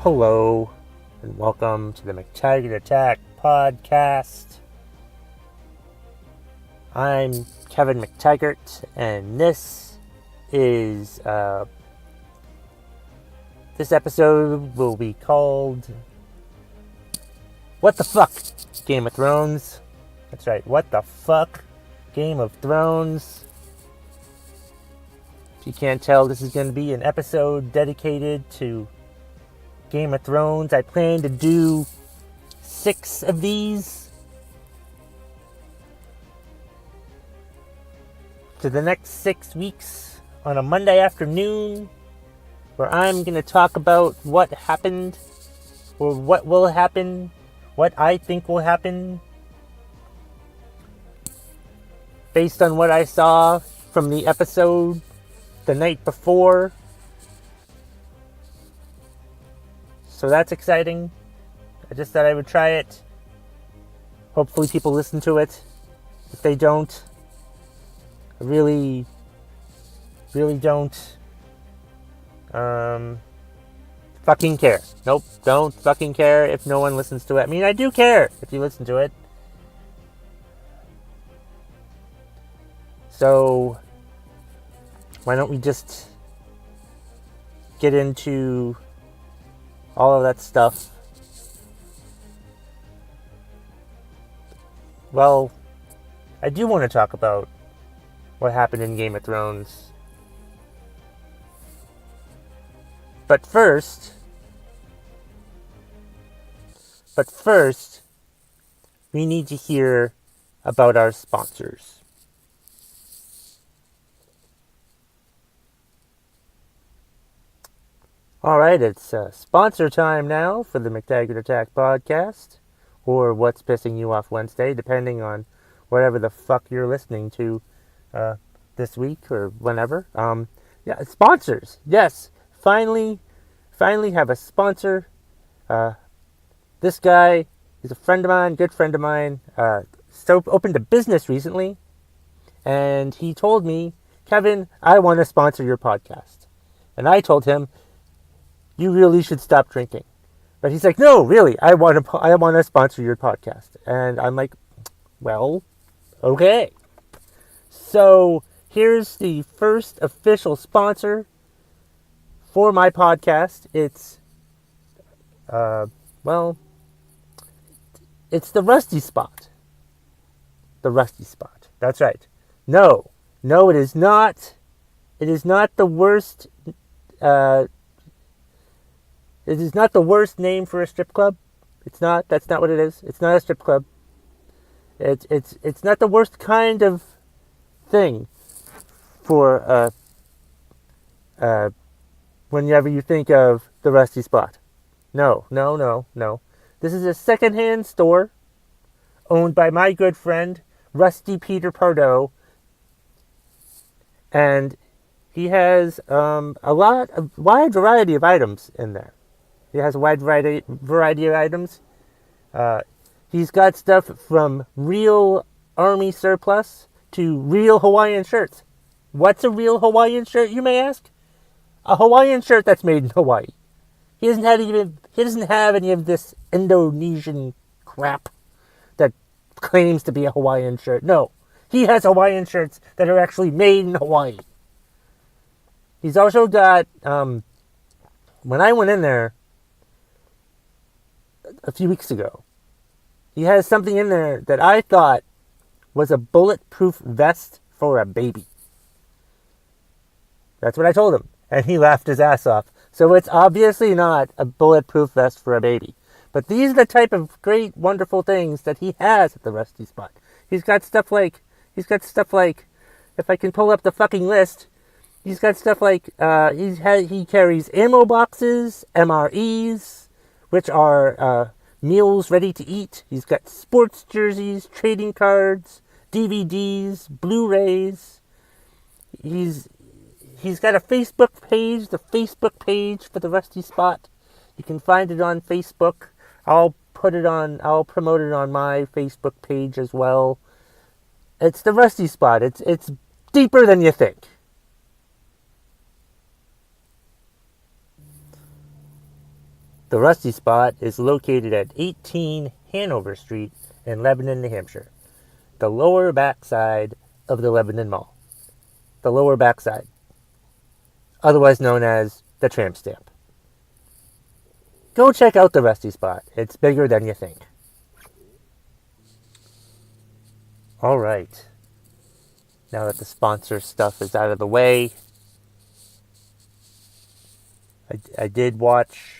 Hello, and welcome to the McTaggart Attack podcast. I'm Kevin McTaggart, and this episode will be called What the Fuck, Game of Thrones. That's right, what the fuck, Game of Thrones. If you can't tell, this is going to be an episode dedicated to Game of Thrones. I plan to do 6 of these for the next 6 weeks on a Monday afternoon, where I'm going to talk about what happened, or what will happen, what I think will happen, based on what I saw from the episode the night before. So that's exciting. I just thought I would try it. Hopefully people listen to it. If they don't, I really don't fucking care. Nope, don't fucking care if no one listens to it. I mean, I do care if you listen to it. So why don't we just get into all of that stuff? Well, I do want to talk about what happened in Game of Thrones. But first, we need to hear about our sponsors. Alright, it's sponsor time now for the McTaggart Attack podcast, or What's Pissing You Off Wednesday, depending on whatever the fuck you're listening to this week or whenever. Sponsors. Yes, finally have a sponsor. This guy is a friend of mine, good friend of mine. Opened a business recently, and he told me, Kevin, I want to sponsor your podcast. And I told him, you really should stop drinking. But he's like, no, really, I want to sponsor your podcast. And I'm like, well, okay. So here's the first official sponsor for my podcast. It's it's the Rusty Spot. The Rusty Spot. That's right. No, it is not. It is not the worst. It is not the worst name for a strip club. It's not. That's not what it is. It's not a strip club. It's not the worst kind of thing for whenever you think of the Rusty Spot. No. This is a secondhand store owned by my good friend Rusty Peter Pardo, and he has a wide variety of items in there. He has a wide variety of items. He's got stuff from real army surplus to real Hawaiian shirts. What's a real Hawaiian shirt, you may ask? A Hawaiian shirt that's made in Hawaii. He doesn't have any of this Indonesian crap that claims to be a Hawaiian shirt. No, he has Hawaiian shirts that are actually made in Hawaii. He's also got, when I went in there a few weeks ago, he has something in there that I thought was a bulletproof vest for a baby. That's what I told him, and he laughed his ass off. So it's obviously not a bulletproof vest for a baby. But these are the type of great, wonderful things that he has at the Rusty Spot. He's got stuff like, if I can pull up the fucking list, he's got stuff like, he carries ammo boxes, MREs, which are meals ready to eat. He's got sports jerseys, trading cards, DVDs, Blu-rays. He's got a Facebook page, the Facebook page for the Rusty Spot. You can find it on Facebook. I'll promote it on my Facebook page as well. It's the Rusty Spot. It's deeper than you think. The Rusty Spot is located at 18 Hanover Street in Lebanon, New Hampshire. The lower backside of the Lebanon Mall. The lower backside. Otherwise known as the tramp stamp. Go check out the Rusty Spot. It's bigger than you think. Alright. Now that the sponsor stuff is out of the way, I did watch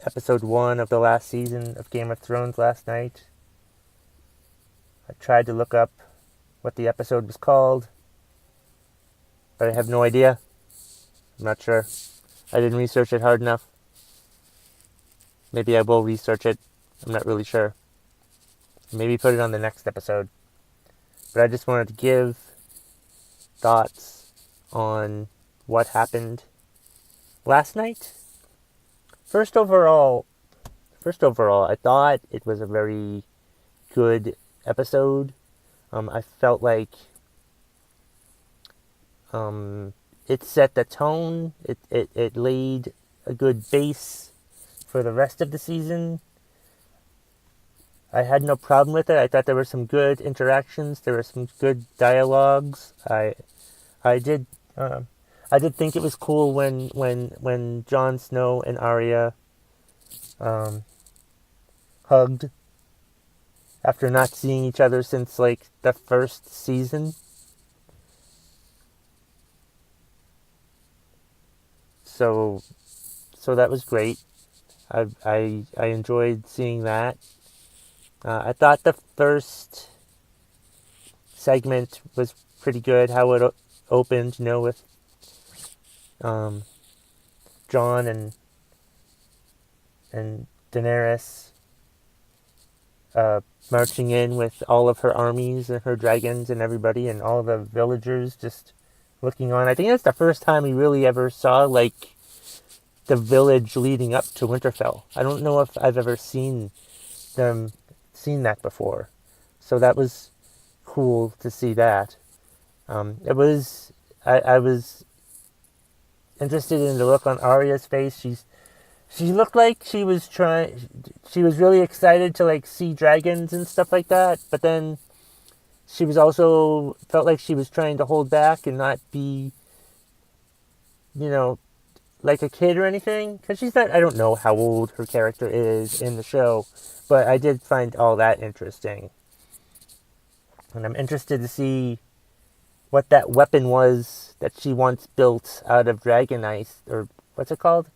episode 1 of the last season of Game of Thrones last night. I tried to look up what the episode was called, but I have no idea. I'm not sure. I didn't research it hard enough. Maybe I will research it. I'm not really sure. Maybe put it on the next episode. But I just wanted to give thoughts on what happened last night. First overall, I thought it was a very good episode. I felt like it set the tone. It laid a good base for the rest of the season. I had no problem with it. I thought there were some good interactions. There were some good dialogues. I did think it was cool when Jon Snow and Arya hugged after not seeing each other since like the first season. So that was great. I enjoyed seeing that. I thought the first segment was pretty good, how it opened, with Jon and Daenerys marching in with all of her armies and her dragons and everybody, and all the villagers just looking on. I think that's the first time we really ever saw like the village leading up to Winterfell. I don't know if I've ever seen that before, so that was cool to see that. I was interested in the look on Arya's face. She looked like she was really excited to like see dragons and stuff like that, but then she was also felt like she was trying to hold back and not be, like a kid or anything, because she's not. I don't know how old her character is in the show, but I did find all that interesting. And I'm interested to see what that weapon was that she once built out of dragon ice, or what's it called?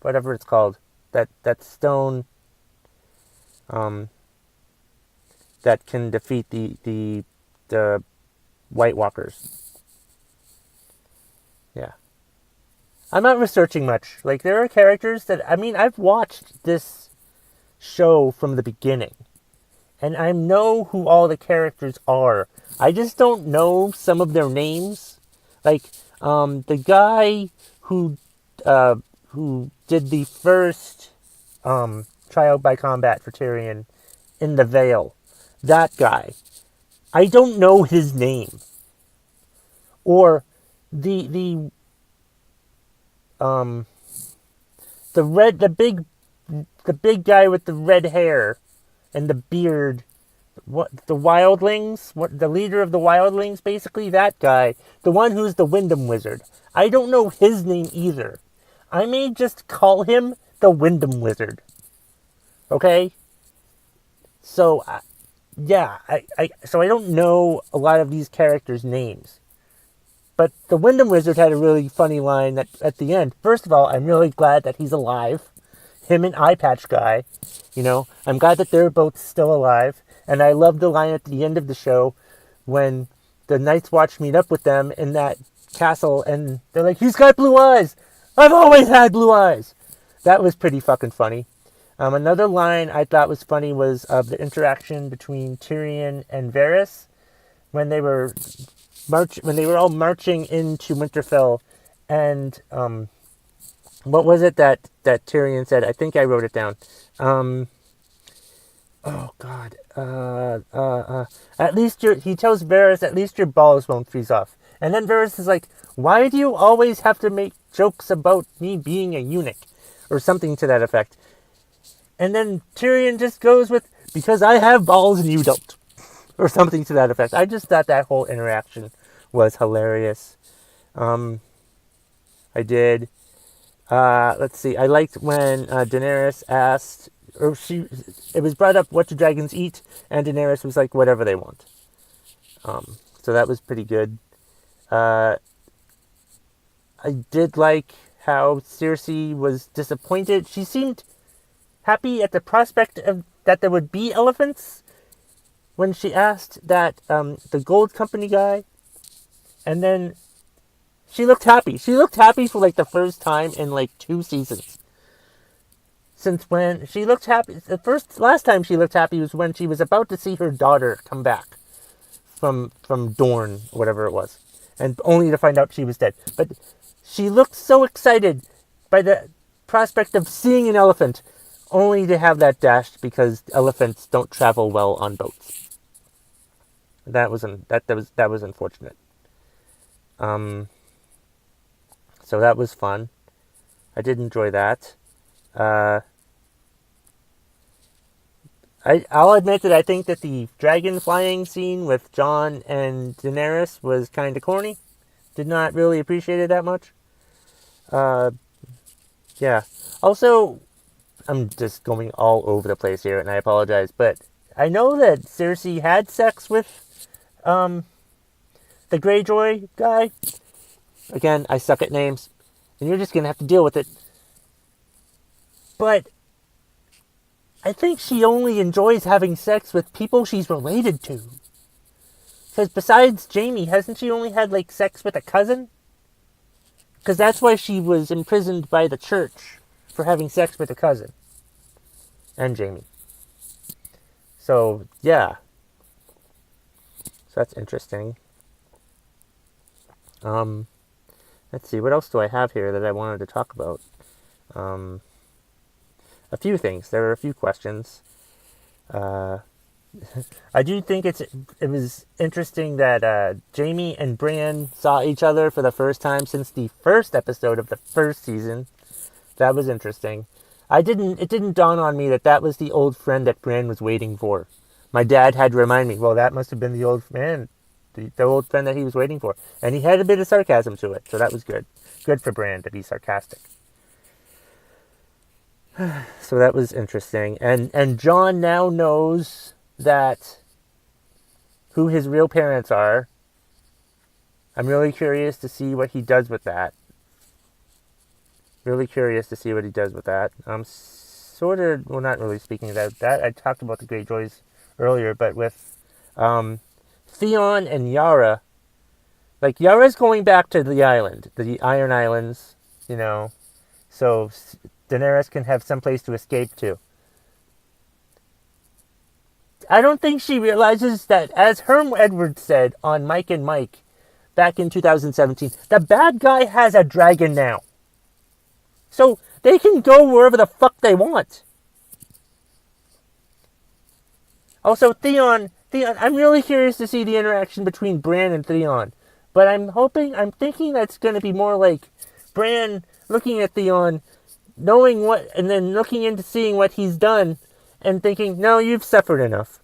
Whatever it's called. That stone that can defeat the White Walkers. Yeah. I'm not researching much. Like, there are characters that, I've watched this show from the beginning, and I know who all the characters are. I just don't know some of their names. Like, the guy who did the first trial by combat for Tyrion in the Vale, that guy, I don't know his name. Or the big guy with the red hair and the beard, the wildlings, the leader of the wildlings, basically, that guy, the one who's the Wyndham Wizard. I don't know his name either. I may just call him the Wyndham Wizard. Okay? So, so I don't know a lot of these characters' names. But the Wyndham Wizard had a really funny line at the end. First of all, I'm really glad that he's alive. Him and Eye Patch Guy. I'm glad that they're both still alive. And I love the line at the end of the show when the Night's Watch meet up with them in that castle, and they're like, he's got blue eyes! I've always had blue eyes! That was pretty fucking funny. Another line I thought was funny was the interaction between Tyrion and Varys when they were all marching into Winterfell, and what was it that Tyrion said? I think I wrote it down. At least he tells Varys, at least your balls won't freeze off. And then Varys is like, why do you always have to make jokes about me being a eunuch? or something to that effect. And then Tyrion just goes with, because I have balls and you don't, or something to that effect. I just thought that whole interaction was hilarious. I did. Let's see. I liked when Daenerys asked, or it was brought up, what do dragons eat? And Daenerys was like, whatever they want. So that was pretty good. I did like how Cersei was disappointed. She seemed happy at the prospect of that there would be elephants when she asked that the gold company guy, and then she looked happy. She looked happy for like the first time in like 2 seasons. Since when she looked happy, last time she looked happy was when she was about to see her daughter come back from Dorne, whatever it was, and only to find out she was dead. But she looked so excited by the prospect of seeing an elephant, only to have that dashed because elephants don't travel well on boats. That was unfortunate. So that was fun. I did enjoy that. I'll admit that I think that the dragon flying scene with Jon and Daenerys was kind of corny. Did not really appreciate it that much. Yeah. Also, I'm just going all over the place here, and I apologize, but I know that Cersei had sex with the Greyjoy guy. Again, I suck at names, and you're just going to have to deal with it. But I think she only enjoys having sex with people she's related to. Because besides Jaime, hasn't she only had, like, sex with a cousin? Because that's why she was imprisoned by the church, for having sex with a cousin. And Jaime. So, yeah. So that's interesting. Let's see, what else do I have here that I wanted to talk about? A few things. There were a few questions. I do think it was interesting that Jaime and Bran saw each other for the first time since the first episode of the first season. That was interesting. It didn't dawn on me that was the old friend that Bran was waiting for. My dad had to remind me, well, that must have been the old man, the old friend that he was waiting for. And he had a bit of sarcasm to it, so that was good. Good for Bran to be sarcastic. So that was interesting. And Jon now knows that who his real parents are. I'm really curious to see what he does with that. Really curious to see what he does with that. I'm sort of, well, not really speaking about that. I talked about the Greyjoys earlier, but with Theon and Yara, like, Yara's going back to the island, the Iron Islands, you know, so Daenerys can have some place to escape to. I don't think she realizes that, as Herm Edwards said on Mike and Mike back in 2017, the bad guy has a dragon now. So they can go wherever the fuck they want. Also, Theon, I'm really curious to see the interaction between Bran and Theon. But I'm thinking that's going to be more like Bran looking at Theon, knowing what, and then looking into seeing what he's done, and thinking, no, you've suffered enough.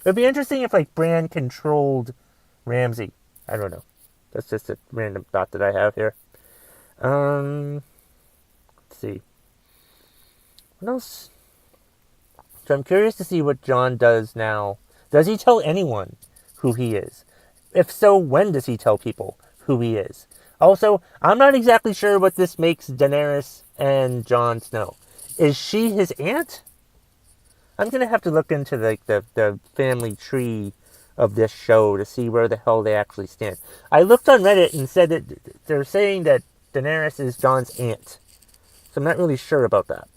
It'd be interesting if, like, Bran controlled Ramsay. I don't know. That's just a random thought that I have here. Let's see. What else? So I'm curious to see what Jon does now. Does he tell anyone who he is? If so, when does he tell people who he is? Also, I'm not exactly sure what this makes Daenerys and Jon Snow. Is she his aunt? I'm going to have to look into the family tree of this show to see where the hell they actually stand. I looked on Reddit and said that they're saying that Daenerys is Jon's aunt. So I'm not really sure about that.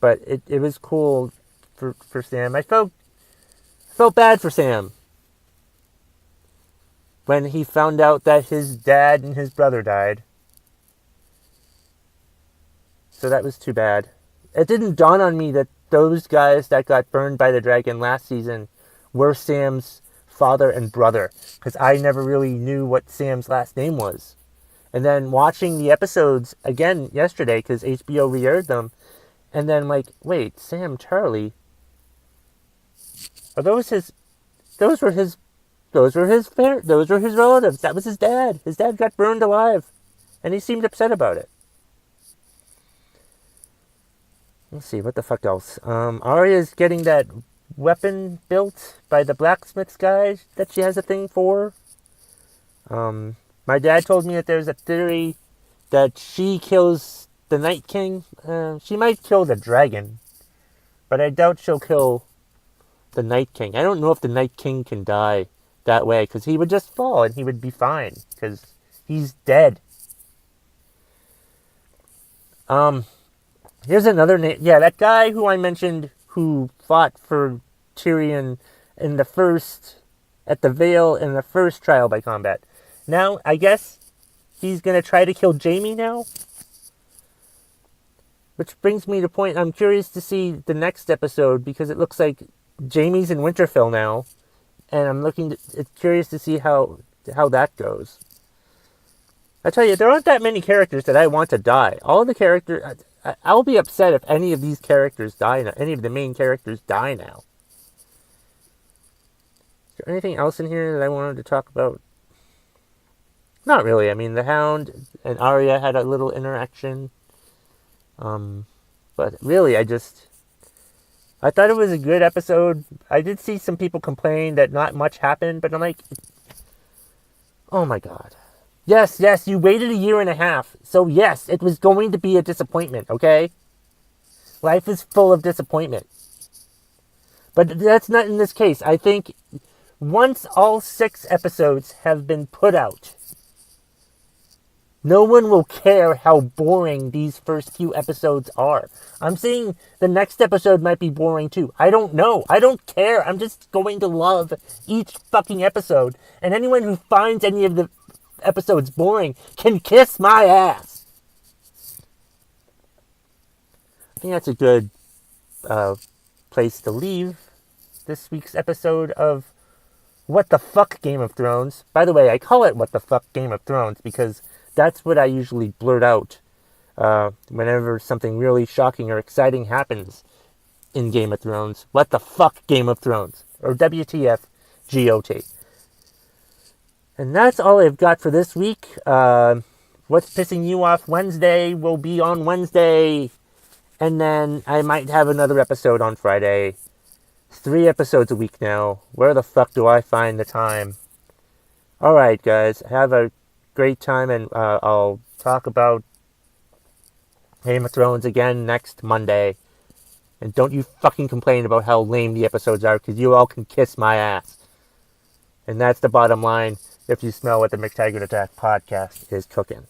But it was cool for Sam. I felt bad for Sam when he found out that his dad and his brother died. So that was too bad. It didn't dawn on me that those guys that got burned by the dragon last season were Sam's father and brother, because I never really knew what Sam's last name was. And then watching the episodes again yesterday, because HBO re-aired them, and then like, wait, Sam Charlie, are those his? Those were his. Those were his parents. Those were his relatives. That was his dad. His dad got burned alive, and he seemed upset about it. Let's see, what the fuck else? Arya's getting that weapon built by the blacksmith's guy that she has a thing for. My dad told me that there's a theory that she kills the Night King. She might kill the dragon, but I doubt she'll kill the Night King. I don't know if the Night King can die that way, because he would just fall and he would be fine, because he's dead. Here's another name. Yeah, that guy who I mentioned who fought for Tyrion in the first, at the Vale in the first trial by combat. Now, I guess he's going to try to kill Jaime now. Which brings me to point, I'm curious to see the next episode, because it looks like Jaime's in Winterfell now. And I'm curious to see how that goes. I tell you, there aren't that many characters that I want to die. All the characters, I'll be upset if any of these characters die now. Any of the main characters die now. Is there anything else in here that I wanted to talk about? Not really. I mean, the Hound and Arya had a little interaction. But really, I thought it was a good episode. I did see some people complain that not much happened, but I'm like, oh my god. Yes, you waited a year and a half. So yes, it was going to be a disappointment, okay? Life is full of disappointment. But that's not in this case. I think once all 6 episodes have been put out, no one will care how boring these first few episodes are. I'm saying the next episode might be boring too. I don't know. I don't care. I'm just going to love each fucking episode. And anyone who finds any of the episodes boring can kiss my ass. I think that's a good place to leave this week's episode of What the Fuck Game of Thrones. By the way, I call it What the Fuck Game of Thrones because that's what I usually blurt out whenever something really shocking or exciting happens in Game of Thrones. What the fuck Game of Thrones? Or WTF GOT. And that's all I've got for this week. What's Pissing You Off Wednesday will be on Wednesday. And then I might have another episode on Friday. 3 episodes a week now. Where the fuck do I find the time? Alright, guys. Have a great time, and I'll talk about Game of Thrones again next Monday. And don't you fucking complain about how lame the episodes are, because you all can kiss my ass. And that's the bottom line if you smell what the McTaggart Attack podcast is cooking.